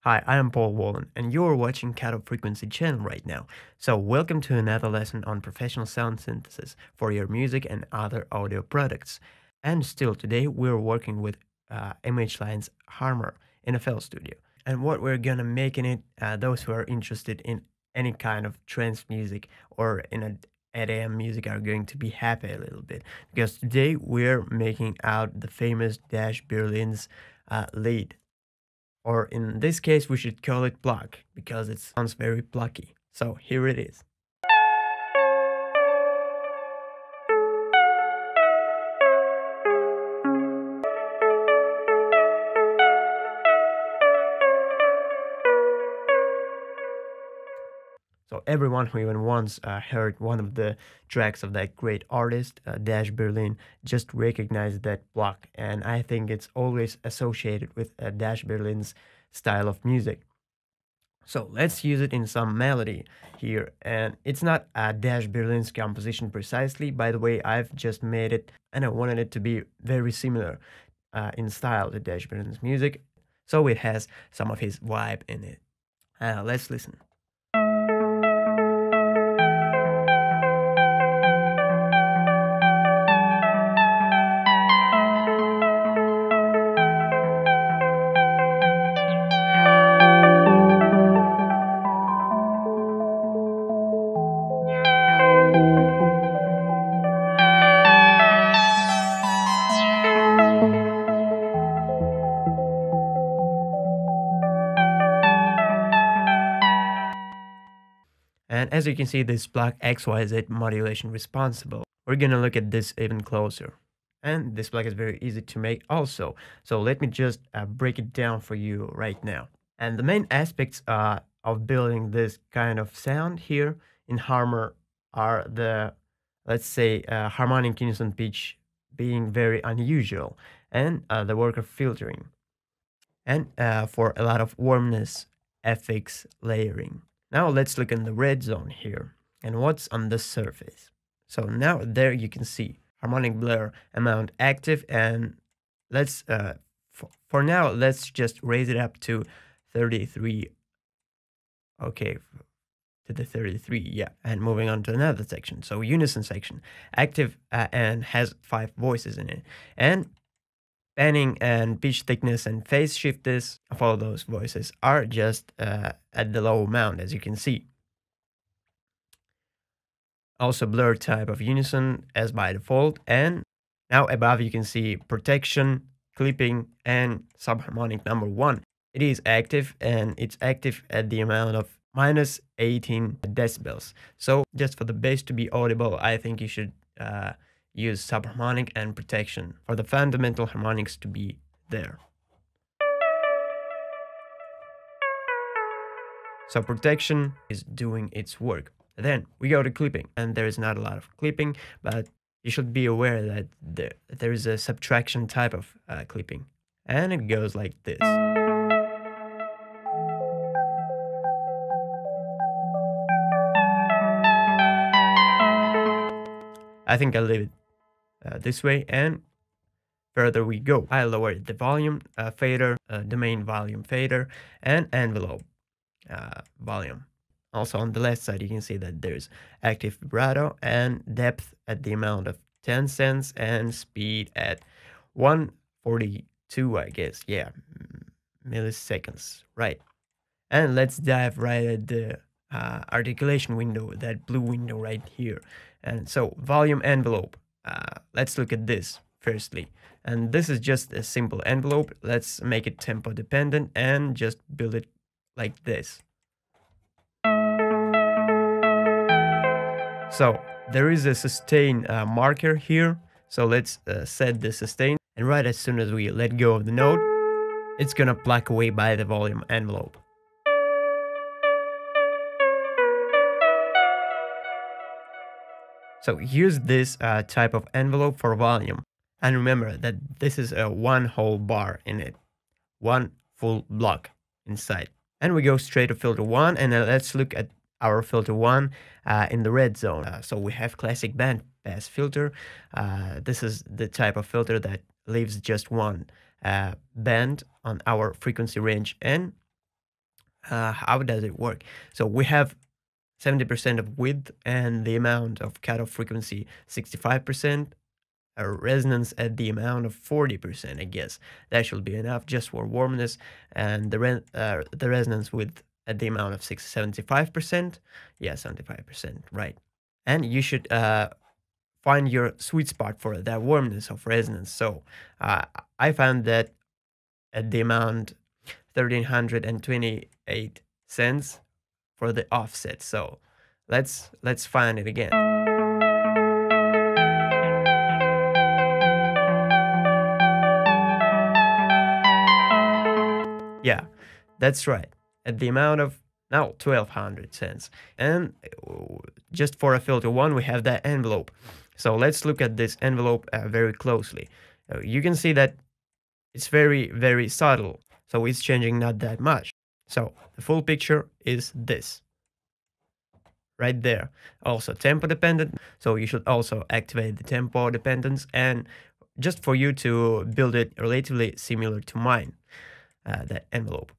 Hi, I am Paul Wallen, and you're watching Cat of Frequency channel right now. So, welcome to another lesson on professional sound synthesis for your music and other audio products. And still today, we're working with MHLine's Harmor in FL Studio. And what we're gonna make in it, those who are interested in any kind of trance music or in a EDM music are going to be happy a little bit because today we're making out the famous Dash Berlin's lead, or in this case, we should call it pluck because it sounds very plucky. So here it is. So everyone who even once heard one of the tracks of that great artist, Dash Berlin, just recognized that pluck, and I think it's always associated with Dash Berlin's style of music. So let's use it in some melody here. And it's not a Dash Berlin's composition precisely. By the way, I've just made it and I wanted it to be very similar in style to Dash Berlin's music. So it has some of his vibe in it. Let's listen. And as you can see, this Pluck XYZ modulation responsible. We're gonna look at this even closer. And this plug is very easy to make also. So let me just break it down for you right now. And the main aspects of building this kind of sound here in Harmor are the, let's say, harmonic unison pitch being very unusual, and the work of filtering, and for a lot of warmness, FX layering. Now let's look in the red zone here and what's on the surface. So now there you can see harmonic blur amount active, and let's for now let's just raise it up to 33. Okay, to the 33, yeah. And moving on to another section. So Unison Section, active and has 5 voices in it. And panning and pitch thickness and phase shiftness of all those voices are just at the low amount, as you can see. Also blur type of unison as by default, and now above you can see protection, clipping, and subharmonic number 1. It is active, and it's active at the amount of minus 18 decibels. So just for the bass to be audible, I think you should use subharmonic and protection for the fundamental harmonics to be there. So protection is doing its work. Then we go to clipping, and there is not a lot of clipping, but you should be aware that there is a subtraction type of clipping, and it goes like this. I think I'll leave it this way, and further we go. I lowered the volume fader, the main volume fader, and envelope volume. Also on the left side, you can see that there's active vibrato and depth at the amount of 10 cents and speed at 142, I guess. Yeah, milliseconds, right? And let's dive right at the articulation window, that blue window right here. And so volume envelope, let's look at this firstly. And this is just a simple envelope. Let's make it tempo dependent and just build it like this. So there is a sustain marker here. So let's set the sustain. And right as soon as we let go of the note, it's gonna pluck away by the volume envelope. So use this type of envelope for volume. And remember that this is a one whole bar in it. One full block inside. And we go straight to filter 1, and let's look at our filter 1 in the red zone. So we have classic band pass filter. This is the type of filter that leaves just one band on our frequency range, and How does it work? So we have 70% of width and the amount of cutoff frequency 65%, a resonance at the amount of 40%, I guess. That should be enough just for warmness, and the resonance width at the amount of 75%. Yeah, 75%, right. And you should find your sweet spot for that warmness of resonance. So I found that at the amount 1328 cents for the offset. So let's find it again. Yeah, that's right. At the amount of now 1200 cents. And just for a filter one, we have that envelope. So let's look at this envelope very closely. You can see that it's very, very subtle. So it's changing not that much. So the full picture is this right there. Also tempo dependent. So you should also activate the tempo dependence, and just for you to build it relatively similar to mine, that envelope.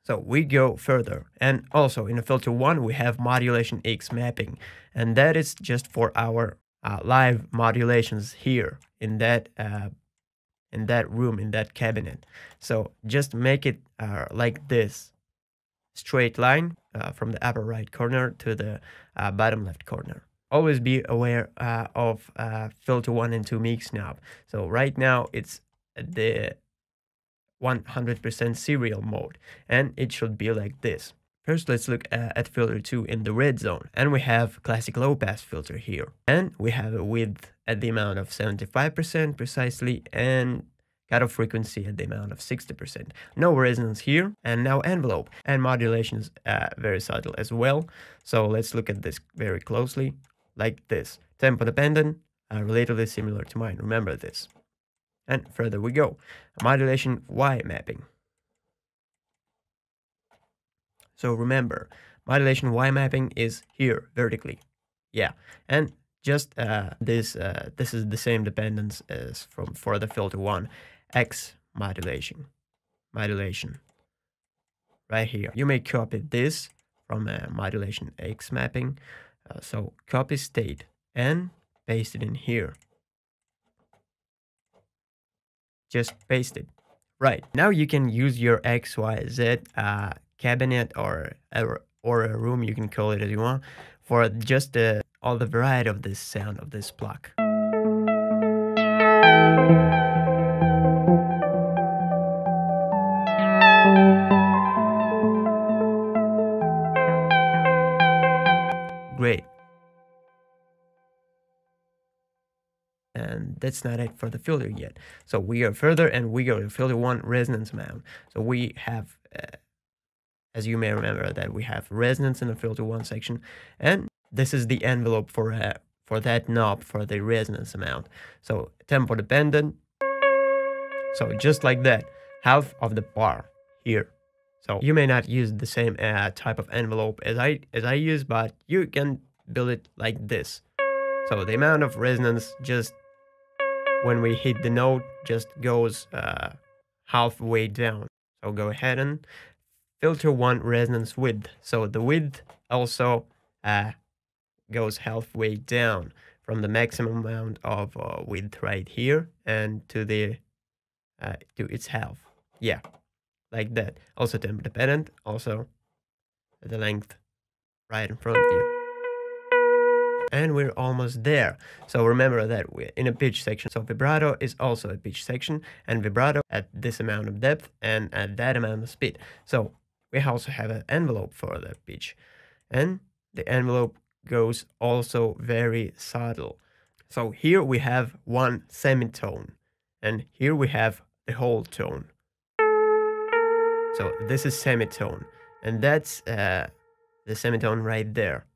So we go further, and also in the filter one, we have modulation X mapping, and that is just for our live modulations here in that room, in that cabinet. So just make it like this straight line from the upper right corner to the bottom left corner. Always be aware of filter 1 and 2 mix knob. So right now it's the 100% serial mode, and it should be like this. First, let's look at filter 2 in the red zone, and we have classic low pass filter here, and we have a width at the amount of 75% precisely, and cutoff frequency at the amount of 60%. No resonance here, and now envelope, and modulation is very subtle as well. So let's look at this very closely, like this. Tempo dependent, relatively similar to mine, remember this. And further we go, modulation Y mapping. So remember, modulation Y mapping is here vertically. Yeah, and just this is the same dependence as for the filter 1, X modulation right here. You may copy this from modulation X mapping. So copy state and paste it in here. Just paste it. Right, now you can use your XYZ cabinet or a room, you can call it as you want, for just all the variety of this sound of this Pluck. Great. And that's not it for the filter yet. So we go further and we go to filter 1 resonance amount. So we have, as you may remember, that we have resonance in the filter 1 section, and this is the envelope for that knob for the resonance amount. So tempo dependent. So just like that, half of the bar here. So you may not use the same type of envelope as I use, but you can build it like this. So the amount of resonance just when we hit the note just goes halfway down. So go ahead and filter 1 resonance width. So the width also goes halfway down from the maximum amount of width right here and to the to its half. Yeah, like that. Also tempo dependent. Also the length right in front of you. And we're almost there. So remember that we're in a pitch section. So vibrato is also a pitch section, and vibrato at this amount of depth and at that amount of speed. So we also have an envelope for the pitch, and the envelope goes also very subtle. So here we have one semitone, and here we have the whole tone. So this is semitone, and that's the semitone right there.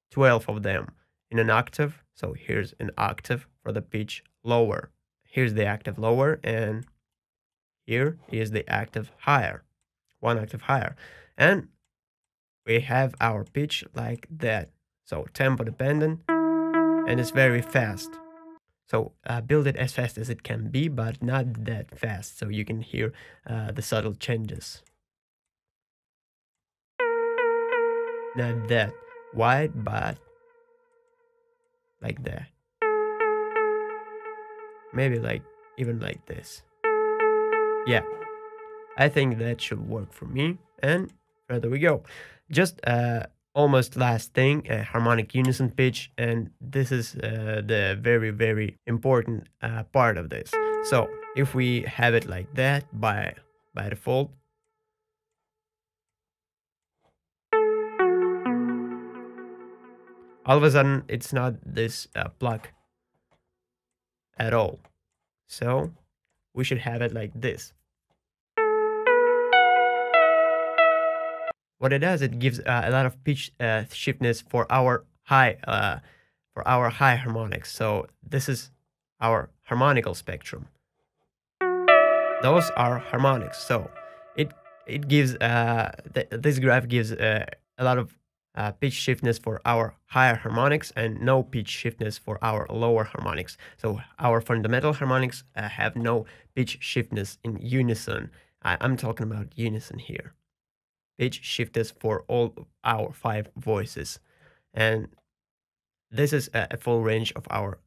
12 of them in an octave. So here's an octave for the pitch lower. Here's the octave lower, and here is the octave higher, 1 octave higher. And we have our pitch like that. So tempo dependent, and it's very fast. So build it as fast as it can be, but not that fast, so you can hear the subtle changes. Not that wide, but like that. Maybe like even like this. Yeah, I think that should work for me. And further we go. Just almost last thing, harmonic unison pitch, and this is the very, very important part of this. So if we have it like that by default, all of a sudden it's not this pluck at all. So we should have it like this. What it does, it gives a lot of pitch shiftness for our high harmonics. So this is our harmonical spectrum. Those are harmonics. So it gives this graph gives a lot of pitch shiftness for our higher harmonics and no pitch shiftness for our lower harmonics. So our fundamental harmonics have no pitch shiftness in unison. I'm talking about unison here. Pitch shiftness for all our 5 voices, and this is a full range of our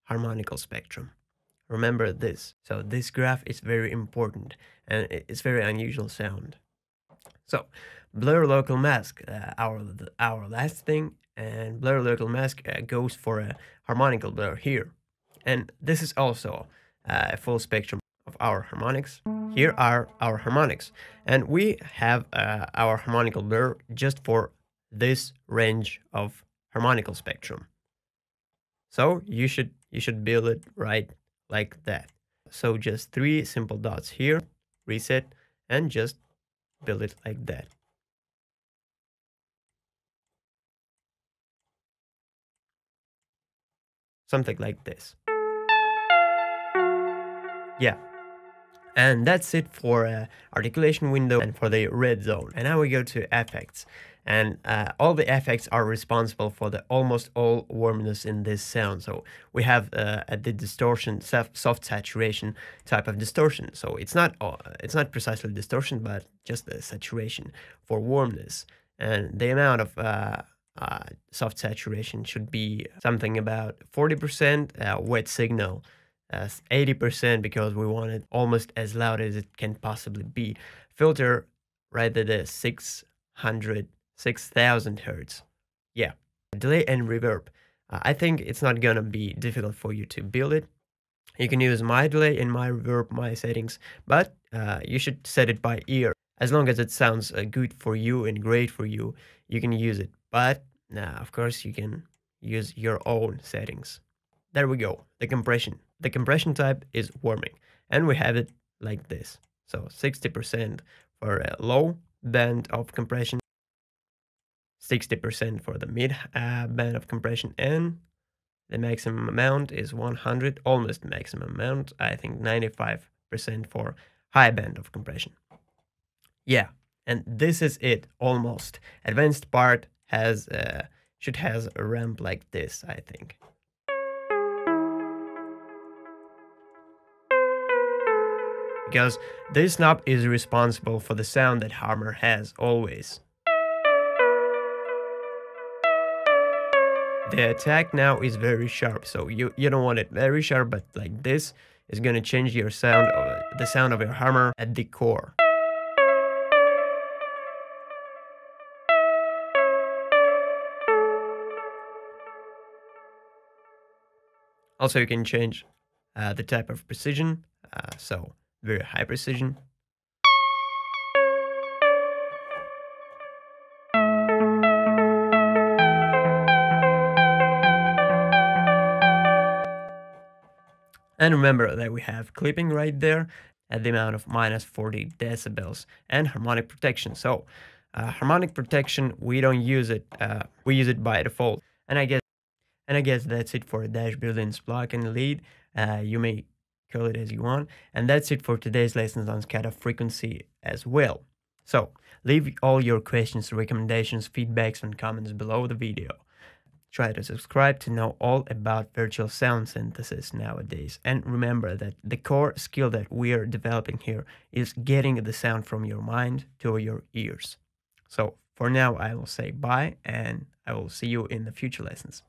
harmonical spectrum. Remember this. So this graph is very important, and it's very unusual sound. So blur local mask, our last thing, and blur local mask goes for a harmonical blur here, and this is also a full spectrum of our harmonics. Here are our harmonics, and we have our harmonical blur just for this range of harmonical spectrum. So you should build it right like that. So just 3 simple dots here, reset, and just build it like that. Something like this. Yeah. And that's it for articulation window and for the red zone. And now we go to effects. And all the effects are responsible for the almost all warmness in this sound. So we have the distortion, soft saturation type of distortion. So it's not precisely distortion, but just the saturation for warmness. And the amount of soft saturation should be something about 40%, wet signal 80% because we want it almost as loud as it can possibly be. Filter right at the 6,000 hertz. Yeah. Delay and reverb. I think it's not gonna be difficult for you to build it. You can use my delay and my reverb, my settings, but you should set it by ear. As long as it sounds good for you and great for you, you can use it. But of course, you can use your own settings. There we go, the compression. The compression type is warming, and we have it like this. So 60% for a low band of compression, 60% for the mid band of compression, and the maximum amount is 100, almost maximum amount, I think 95% for high band of compression. Yeah, and this is it, almost. Advanced part has should has a ramp like this, I think. Because this knob is responsible for the sound that Harmor has always. The attack now is very sharp, so you don't want it very sharp, but like this is gonna change your sound, the sound of your Harmor at the core. Also, you can change the type of precision, so very high precision. And remember that we have clipping right there at the amount of -40 decibels and harmonic protection. So harmonic protection, we don't use it, we use it by default. And I guess that's it for Dash Built-in's block and lead. You may call it as you want. And that's it for today's lessons on scatter frequency as well. So leave all your questions, recommendations, feedbacks, and comments below the video. try to subscribe to know all about virtual sound synthesis nowadays. And remember that the core skill that we're developing here is getting the sound from your mind to your ears. So for now, I will say bye, and I will see you in the future lessons.